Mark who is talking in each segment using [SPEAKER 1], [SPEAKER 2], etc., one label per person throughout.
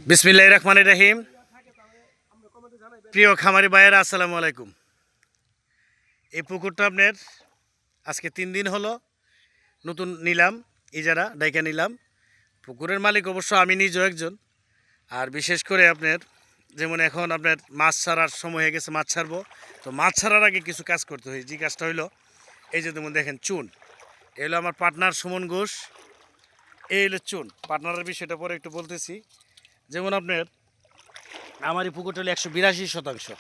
[SPEAKER 1] বিসমিল্লাহির রহমানির রহিম। প্রিয় খামারি ভাইয়েরা, আসসালামু আলাইকুম। এই পুকুরটা আপনার আজকে 3 দিন হলো নতুন নিলাম, ইজারা ডাইকা নিলাম। পুকুরের মালিক অবশ্য আমি নিজেও একজন। আর বিশেষ করে আপনার যেমন এখন আপনার মাছ ছাড়ার সময় হয়ে গেছে, মাছ ছাড়বো। তো মাছ ছাড়ার আগে কিছু কাজ করতে হয়। যে কাজটা হইলো এই যে যেমন দেখেন চুন, এই হলো আমার পার্টনার সুমন ঘোষ। এই হলো চুন। পার্টনারের বিষয়টা পরে একটু বলতেছি। যেমন আপনার আমার এই পুকুরটা হলো 182%।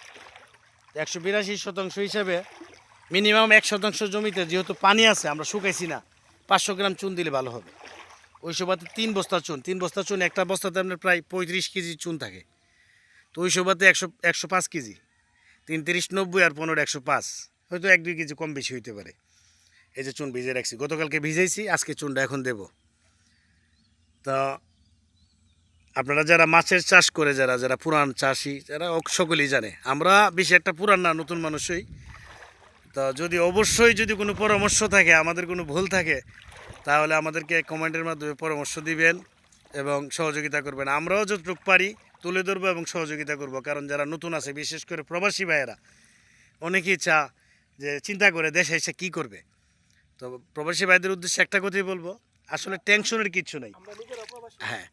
[SPEAKER 1] 182% হিসাবে মিনিমাম 1% জমিতে যেহেতু পানি আছে, আমরা শুকাইছি না, 500 গ্রাম চুন দিলে ভালো হবে। ওই সবাতে 3 বস্তা চুন, 3 বস্তা চুন, একটা বস্তাতে আপনার প্রায় 35 কেজি চুন থাকে। তো ওই সবাতে 105 কেজি, 3 30 90 আর 15 105, হয়তো 1-2 কেজি কম বেশি হইতে পারে। এই যে চুন ভিজে রাখছি, গতকালকে ভিজাইছি, আজকে চুনটা এখন দেব। তা আপনারা যারা মাছের চাষ করে, যারা যারা পুরান চাষি, যারা সকলেই জানে, আমরা বেশি একটা পুরান না, নতুন মানুষই। তো যদি অবশ্যই যদি কোনো পরামর্শ থাকে, আমাদের কোনো ভুল থাকে, তাহলে আমাদেরকে কমেন্টের মাধ্যমে পরামর্শ দিবেন এবং সহযোগিতা করবেন। আমরাও যতটুকু পারি তুলে ধরবো এবং সহযোগিতা করব। কারণ যারা নতুন আছে, বিশেষ করে প্রবাসী ভাইয়েরা, অনেকেই যে চিন্তা করে দেশে এসে কী করবে। তো প্রবাসী ভাইদের উদ্দেশ্যে একটা কথাই বলবো, আসলে টেনশনের কিছু নেই। হ্যাঁ,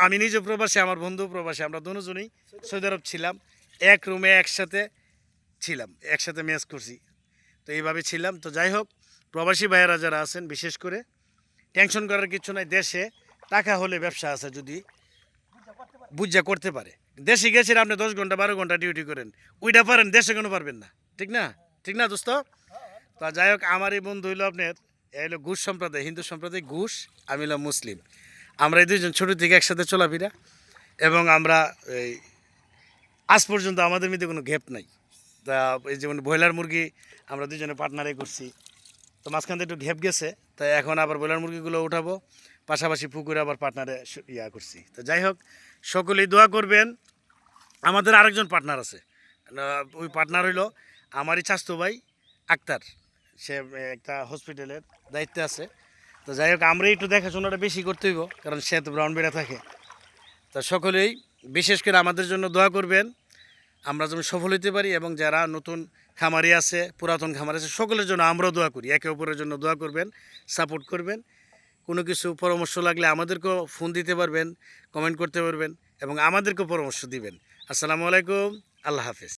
[SPEAKER 1] আমি নিজেও প্রবাসী, আমার বন্ধু প্রবাসী, আমরা দুজনেই সৌদি আরব ছিলাম, এক রুমে একসাথে ছিলাম, একসাথে ম্যাচ করছি। তো এইভাবে ছিলাম। তো যাই হোক, প্রবাসী ভাইয়েরা যারা আছেন, বিশেষ করে টেনশন করার কিছু নাই। দেশে টাকা হলে ব্যবসা আছে, যদি বুঝা করতে পারে। দেশে গেছেন আপনি 10 ঘন্টা 12 ঘন্টা ডিউটি করেন, ওইটা পারেন, দেশে কেন পারবেন না? ঠিক না? ঠিক না দোস্ত? তা যাই হোক, আমার এই বন্ধু হইলো আপনার, এই হলো ঘুষ সম্প্রদায়, হিন্দু সম্প্রদায় ঘুষ, আমি হলাম মুসলিম। আমরা এই দুইজন ছোটো থেকে একসাথে চলাফেরা, এবং আমরা এই আজ পর্যন্ত আমাদের মধ্যে কোনো গ্যাপ নাই। তা এই যেমন ব্রয়লার মুরগি আমরা দুজনে পার্টনারে করছি, তো মাঝখান থেকে একটু গ্যাপ গেছে, তাই এখন আবার ব্রয়লার মুরগিগুলো উঠাবো, পাশাপাশি পুকুরে আবার পার্টনারে করছি। তো যাই হোক, সকলেই দোয়া করবেন। আমাদের আরেকজন পার্টনার আছে, ওই পার্টনার হইলো আমারই চাচতো ভাই আক্তার, সে একটা হসপিটালের দায়িত্বে আছে। তো যাই হোক, আমরা একটু দেখাশোনাটা বেশি করতে হইব, কারণ সে তো ব্রাউন বেড়া থাকে। তা সকলেই বিশেষ করে আমাদের জন্য দোয়া করবেন, আমরা যেন সফল হতে পারি। এবং যারা নতুন খামারি আছে, পুরাতন খামারি আছে, সকলের জন্য আমরাও দোয়া করি। একে অপরের জন্য দোয়া করবেন, সাপোর্ট করবেন। কোনো কিছু পরামর্শ লাগলে আমাদেরকেও ফোন দিতে পারবেন, কমেন্ট করতে পারবেন, এবং আমাদেরকেও পরামর্শ দিবেন। আসসালামু আলাইকুম, আল্লাহ হাফেজ।